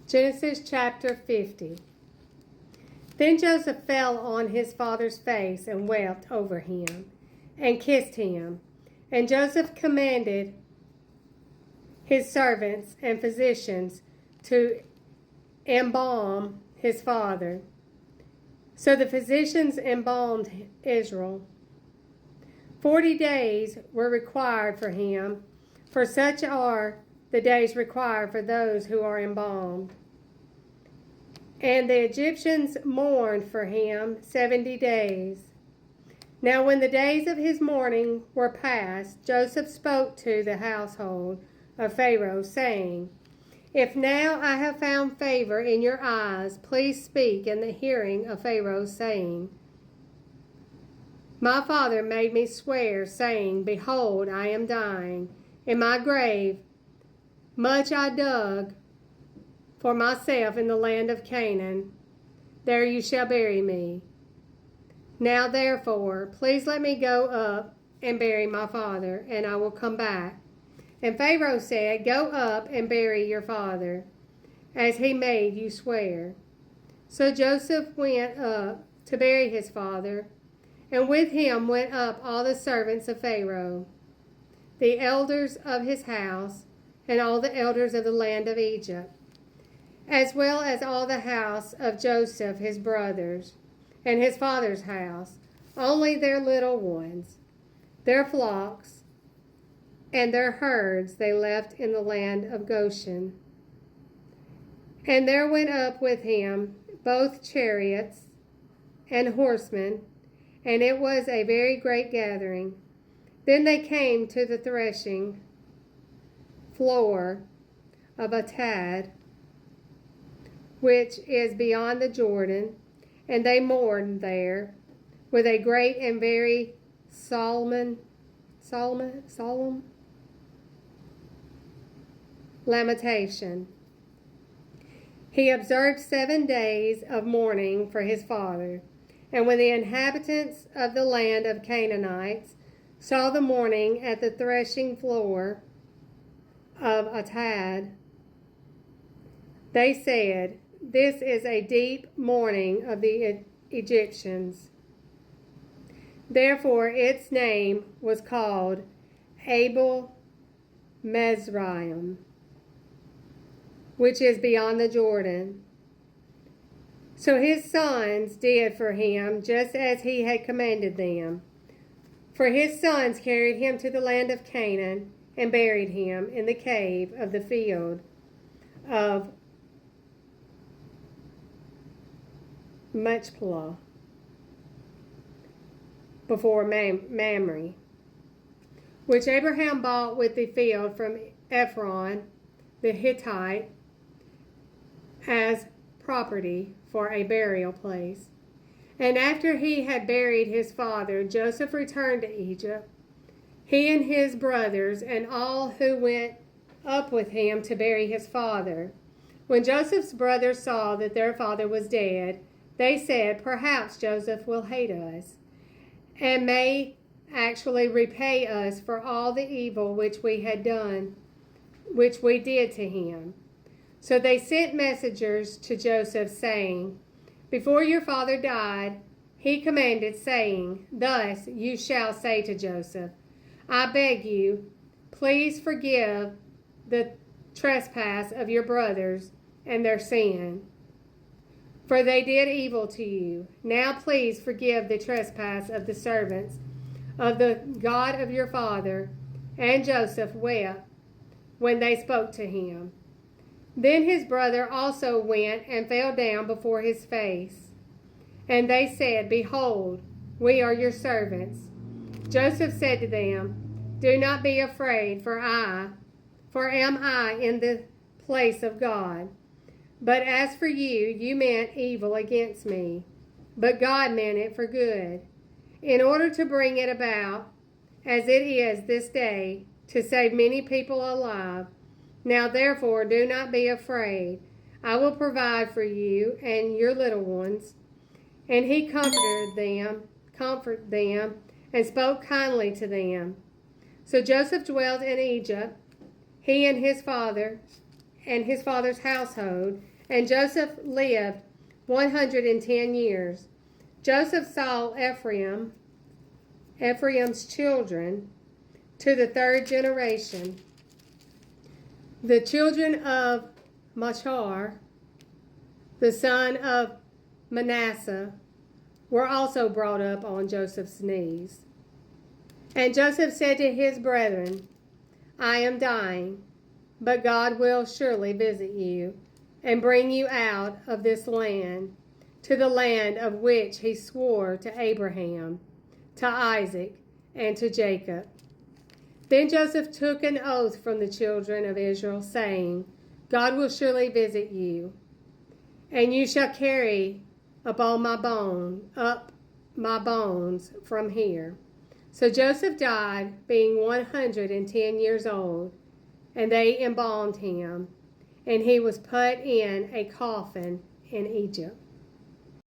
Genesis chapter 50. Then Joseph fell on his father's face and wept over him and kissed him. And Joseph commanded his servants and physicians to embalm his father. So the physicians embalmed Israel. 40 days were required for him, for such are the days required for those who are embalmed. And the Egyptians mourned for him 70 days. Now when the days of his mourning were past, Joseph spoke to the household of Pharaoh, saying, If now I have found favor in your eyes, please speak in the hearing of Pharaoh, saying, My father made me swear, saying, Behold, I am dying. In my grave much I dug for myself in the land of Canaan. There you shall bury me. Now therefore, please let me go up and bury my father, and I will come back. And Pharaoh said, Go up and bury your father, as he made you swear. So Joseph went up to bury his father, and with him went up all the servants of Pharaoh, the elders of his house, and all the elders of the land of Egypt, as well as all the house of Joseph his brothers, and his father's house, only their little ones, their flocks, and their herds they left in the land of Goshen. And there went up with him both chariots and horsemen, and it was a very great gathering. Then they came to the threshing floor of Atad, which is beyond the Jordan, and they mourned there with a great and very solemn lamentation. He observed 7 days of mourning for his father. And when the inhabitants of the land of Canaanites saw the mourning at the threshing floor of Atad, they said, This is a deep mourning of the Egyptians. Therefore its name was called Abel Mizraim, which is beyond the Jordan. So his sons did for him just as he had commanded them. For his sons carried him to the land of Canaan and buried him in the cave of the field of Machpelah before Mamre, which Abraham bought with the field from Ephron the Hittite as property for a burial place. And after he had buried his father, Joseph returned to Egypt, he and his brothers, and all who went up with him to bury his father. When Joseph's brothers saw that their father was dead, they said, Perhaps Joseph will hate us, and may actually repay us for all the evil which we did to him. So they sent messengers to Joseph, saying, Before your father died, he commanded, saying, Thus you shall say to Joseph, I beg you, please forgive the trespass of your brothers and their sin, for they did evil to you. Now please forgive the trespass of the servants of the God of your father. And Joseph wept when they spoke to him. Then his brother also went and fell down before his face. And they said, Behold, we are your servants. Joseph said to them, Do not be afraid, for am I in the place of God? But as for you, you meant evil against me, but God meant it for good, in order to bring it about, as it is this day, to save many people alive. Now therefore do not be afraid. I will provide for you and your little ones. And he comforted them, and spoke kindly to them. So Joseph dwelt in Egypt, he and his father, and his father's household, And Joseph lived 110 years. Joseph saw Ephraim's children, to the third generation. The children of Machar, the son of Manasseh, were also brought up on Joseph's knees. And Joseph said to his brethren, I am dying, but God will surely visit you and bring you out of this land to the land of which he swore to Abraham, to Isaac, and to Jacob. Then Joseph took an oath from the children of Israel, saying, God will surely visit you, and you shall carry up my bones from here. So Joseph died, being 110 years old, and they embalmed him, and he was put in a coffin in Egypt.